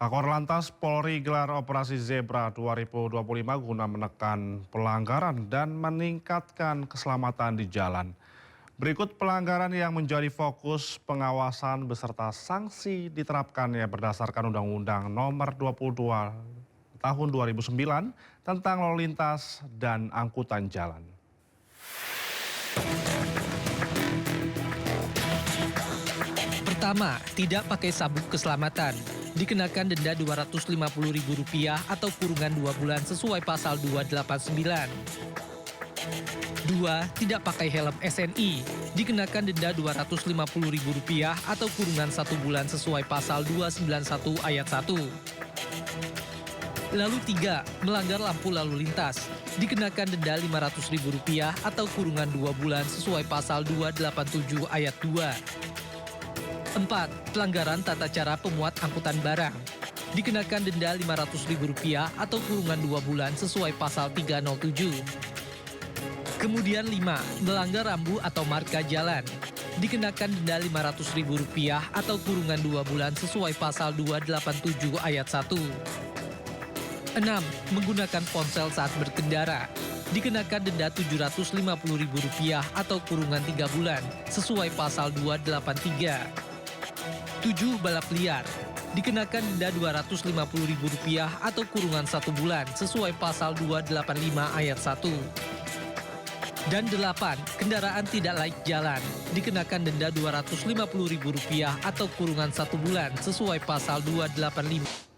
Kakor Lantas Polri gelar Operasi Zebra 2025 guna menekan pelanggaran dan meningkatkan keselamatan di jalan. Berikut pelanggaran yang menjadi fokus pengawasan beserta sanksi diterapkannya berdasarkan Undang-Undang Nomor 22 Tahun 2009 tentang lalu lintas dan angkutan jalan. Pertama, tidak pakai sabuk keselamatan. Dikenakan denda Rp250.000 atau kurungan 2 bulan sesuai pasal 289. 2. Tidak pakai helm SNI. Dikenakan denda Rp250.000 atau kurungan 1 bulan sesuai pasal 291 ayat 1. Lalu 3. Melanggar lampu lalu lintas. Dikenakan denda Rp500.000 atau kurungan 2 bulan sesuai pasal 287 ayat 2. 4. Pelanggaran tata cara pemuat angkutan barang. Dikenakan denda Rp500.000 atau kurungan 2 bulan sesuai pasal 307. Kemudian 5. Melanggar rambu atau marka jalan. Dikenakan denda Rp500.000 atau kurungan 2 bulan sesuai pasal 287 ayat 1. 6. Menggunakan ponsel saat berkendara. Dikenakan denda Rp750.000 atau kurungan 3 bulan sesuai pasal 283. 7. Balap liar. Dikenakan denda Rp250.000 atau kurungan 1 bulan sesuai pasal 285 ayat 1. Dan 8. Kendaraan tidak laik jalan. Dikenakan denda Rp250.000 atau kurungan 1 bulan sesuai pasal 285.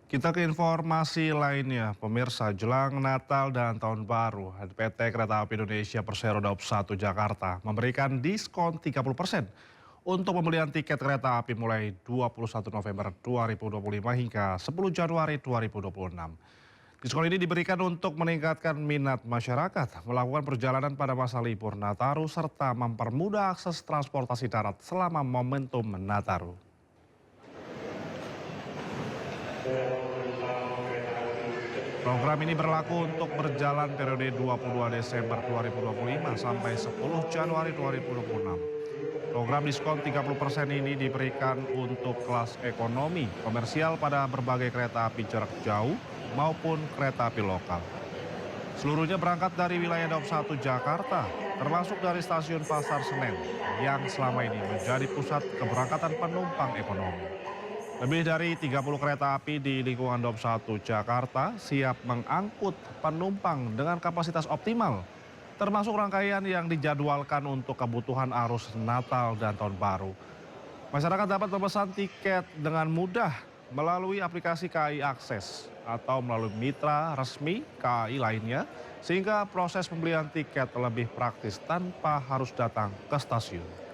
Kita ke informasi lainnya, pemirsa, jelang Natal dan Tahun Baru, PT Kereta Api Indonesia Persero Daup 1 Jakarta memberikan diskon 30% untuk pembelian tiket kereta api mulai 21 November 2025 hingga 10 Januari 2026. Diskon ini diberikan untuk meningkatkan minat masyarakat melakukan perjalanan pada masa libur Nataru serta mempermudah akses transportasi darat selama momentum Nataru. Program ini berlaku untuk berjalan periode 22 Desember 2025 sampai 10 Januari 2026. Program diskon 30% ini diberikan untuk kelas ekonomi, komersial pada berbagai kereta api jarak jauh maupun kereta api lokal. Seluruhnya berangkat dari wilayah Daup 1 Jakarta, termasuk dari stasiun Pasar Senen yang selama ini menjadi pusat keberangkatan penumpang ekonomi. Lebih dari 30 kereta api di lingkungan Daup 1 Jakarta siap mengangkut penumpang dengan kapasitas optimal, termasuk rangkaian yang dijadwalkan untuk kebutuhan arus Natal dan Tahun Baru. Masyarakat dapat memesan tiket dengan mudah melalui aplikasi KAI Akses atau melalui mitra resmi KAI lainnya, sehingga proses pembelian tiket lebih praktis tanpa harus datang ke stasiun.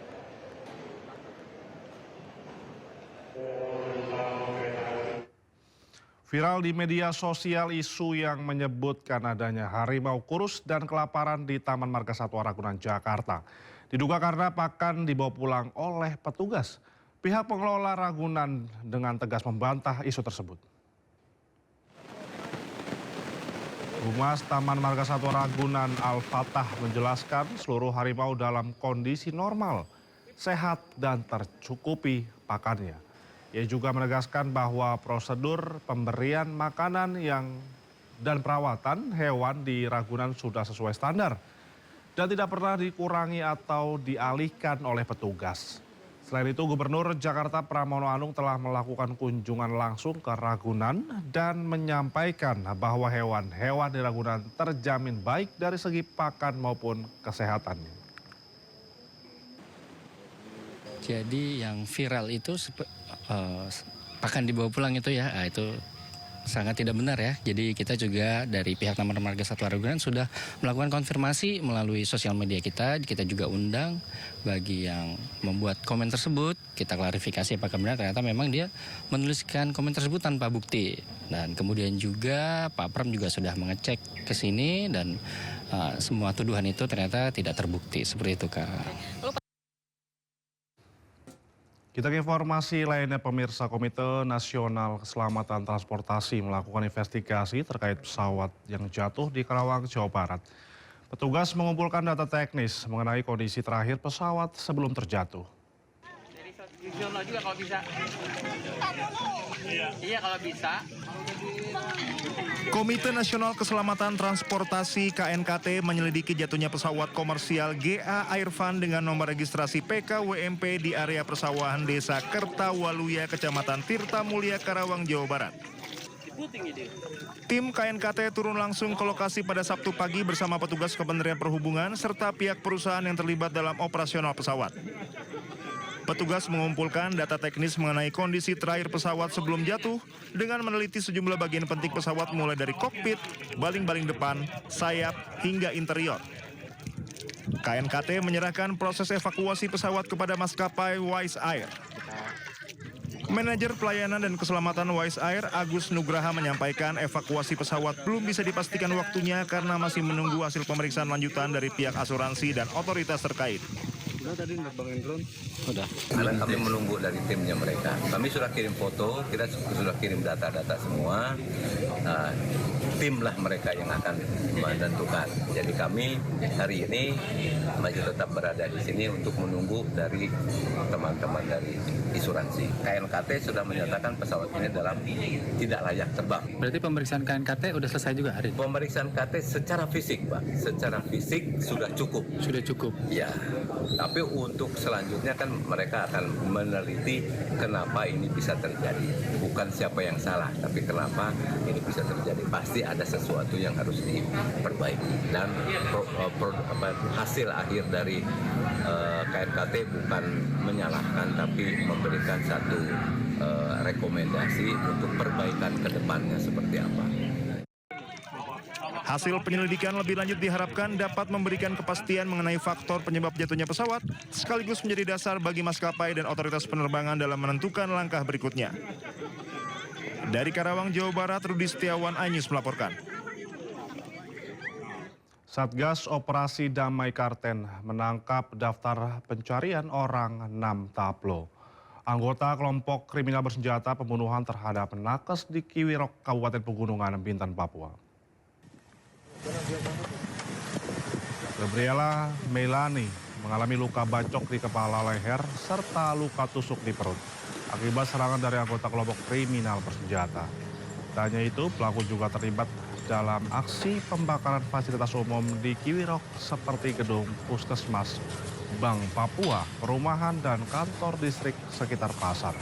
Viral di media sosial isu yang menyebutkan adanya harimau kurus dan kelaparan di Taman Marga Satwa Ragunan, Jakarta. Diduga karena pakan dibawa pulang oleh petugas. Pihak pengelola Ragunan dengan tegas membantah isu tersebut. Humas Taman Marga Satwa Ragunan Al-Fatah menjelaskan seluruh harimau dalam kondisi normal, sehat dan tercukupi pakannya. Ia juga menegaskan bahwa prosedur pemberian makanan dan perawatan hewan di Ragunan sudah sesuai standar dan tidak pernah dikurangi atau dialihkan oleh petugas. Selain itu, Gubernur Jakarta Pramono Anung telah melakukan kunjungan langsung ke Ragunan dan menyampaikan bahwa hewan-hewan di Ragunan terjamin baik dari segi pakan maupun kesehatannya. Jadi yang viral itu pakan dibawa pulang itu ya, itu sangat tidak benar ya. Jadi kita juga dari pihak Taman Marga Satwa Ragunan sudah melakukan konfirmasi melalui sosial media kita. Kita juga undang bagi yang membuat komen tersebut, kita klarifikasi apakah benar ternyata memang dia menuliskan komen tersebut tanpa bukti. Dan kemudian juga Pak Pram juga sudah mengecek ke sini dan semua tuduhan itu ternyata tidak terbukti. Seperti itu, Kak. Kita ke informasi lainnya, pemirsa. Komite Nasional Keselamatan Transportasi melakukan investigasi terkait pesawat yang jatuh di Karawang, Jawa Barat. Petugas mengumpulkan data teknis mengenai kondisi terakhir pesawat sebelum terjatuh. Dari juga kalau bisa. Iya kalau bisa. Komite Nasional Keselamatan Transportasi KNKT menyelidiki jatuhnya pesawat komersial GA Airfan dengan nomor registrasi PKWMP di area persawahan Desa Kertawaluya, Kecamatan Tirta Mulia, Karawang, Jawa Barat. Tim KNKT turun langsung ke lokasi pada Sabtu pagi bersama petugas Kementerian Perhubungan serta pihak perusahaan yang terlibat dalam operasional pesawat. Petugas mengumpulkan data teknis mengenai kondisi terakhir pesawat sebelum jatuh dengan meneliti sejumlah bagian penting pesawat mulai dari kokpit, baling-baling depan, sayap, hingga interior. KNKT menyerahkan proses evakuasi pesawat kepada maskapai Wise Air. Manajer Pelayanan dan Keselamatan Wise Air, Agus Nugraha, menyampaikan evakuasi pesawat belum bisa dipastikan waktunya karena masih menunggu hasil pemeriksaan lanjutan dari pihak asuransi dan otoritas terkait. Udah tadi nerbangin drone? Udah. Karena kami menunggu dari timnya mereka. Kami sudah kirim foto, kita sudah kirim data-data semua. Timlah mereka yang akan menentukan. Jadi kami hari ini masih tetap berada di sini untuk menunggu dari teman-teman dari asuransi. KNKT sudah menyatakan pesawat ini dalam tidak layak terbang. Berarti pemeriksaan KNKT udah selesai juga hari ini? Pemeriksaan KT secara fisik, Pak. Secara fisik sudah cukup. Sudah cukup? Ya, tapi untuk selanjutnya kan mereka akan meneliti kenapa ini bisa terjadi. Bukan siapa yang salah, tapi kenapa ini bisa terjadi. Pasti ada sesuatu yang harus diperbaiki. Dan hasil akhir dari KNKT bukan menyalahkan, tapi memberikan satu rekomendasi untuk perbaikan ke depannya seperti apa. Hasil penyelidikan lebih lanjut diharapkan dapat memberikan kepastian mengenai faktor penyebab jatuhnya pesawat, sekaligus menjadi dasar bagi maskapai dan otoritas penerbangan dalam menentukan langkah berikutnya. Dari Karawang, Jawa Barat, Rudi Setiawan, iNews melaporkan. Satgas Operasi Damai Karten menangkap daftar pencarian orang 6 Taplo. Anggota kelompok kriminal bersenjata pembunuhan terhadap nakes di Kiwirok, Kabupaten Pegunungan, Bintan, Papua. Gabriela Melani mengalami luka bacok di kepala, leher, serta luka tusuk di perut akibat serangan dari anggota kelompok kriminal bersenjata. Tak hanya itu, pelaku juga terlibat dalam aksi pembakaran fasilitas umum di Kiwirok seperti gedung puskesmas, Bank Papua, perumahan, dan kantor distrik sekitar pasar.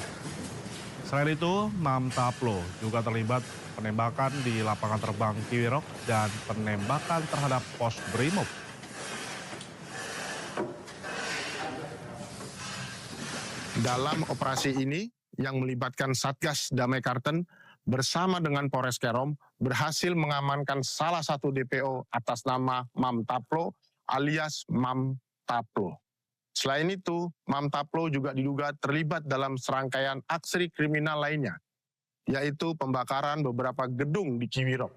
Selain itu, Mam Taplo juga terlibat penembakan di lapangan terbang Kiwirok dan penembakan terhadap pos Brimob. Dalam operasi ini yang melibatkan Satgas Damai Karten bersama dengan Polres Kerom berhasil mengamankan salah satu DPO atas nama Mam Taplo alias Mam Taplo. Selain itu, Mam Taplo juga diduga terlibat dalam serangkaian aksi kriminal lainnya, yaitu pembakaran beberapa gedung di Kiwirok.